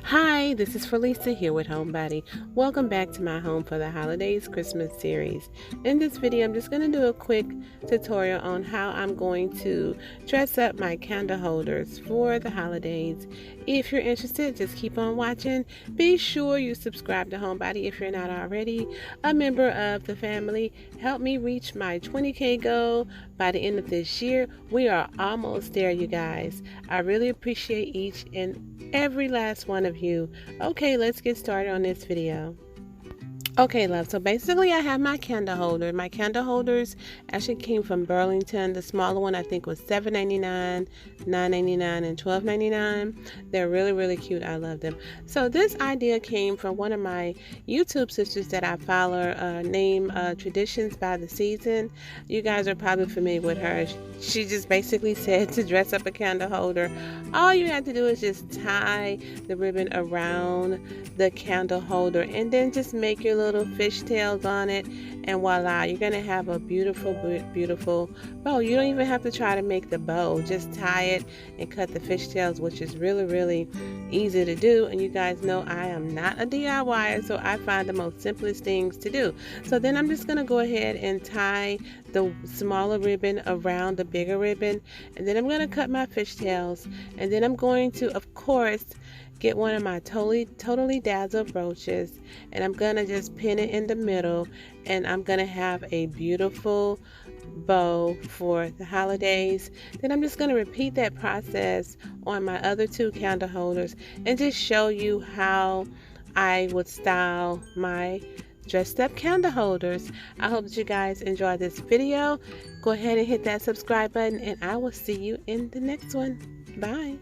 Hi, this is Felisa here with Homebody. Welcome back to my Home for the Holidays Christmas series. In this video, I'm just going to do a quick tutorial on how I'm going to dress up my candle holders for the holidays. If you're interested, just keep on watching. Be sure you subscribe to Homebody if you're not already a member of the family. Help me reach my 20K goal by the end of this year. We are almost there, you guys. I really appreciate each and every last one of you. Okay, let's get started on this video. Okay, love, so basically I have my candle holder. My candle holders actually came from Burlington. The smaller one I think was $7.99, $9.99, and $12.99. They're really, really cute. I love them. So this idea came from one of my YouTube sisters that I follow, named Traditions by the Season. You guys are probably familiar with her. She just basically said to dress up a candle holder, all you have to do is just tie the ribbon around the candle holder and then just make your little fishtails on it, and voila, you're gonna have a beautiful bow. You don't even have to try to make the bow, just tie it and cut the fishtails, which is really, really easy to do. And you guys know I am not a DIYer, so I find the most simplest things to do. So then I'm just gonna go ahead and tie the smaller ribbon around the bigger ribbon, and then I'm gonna cut my fishtails, and then I'm going to, of course, get one of my Totally Dazzle brooches, and I'm gonna just pin it in the middle, and I'm gonna have a beautiful bow for the holidays. Then I'm just gonna repeat that process on my other two candle holders and just show you how I would style my dressed up candle holders. I hope that you guys enjoy this video. Go ahead and hit that subscribe button, and I will see you in the next one. Bye.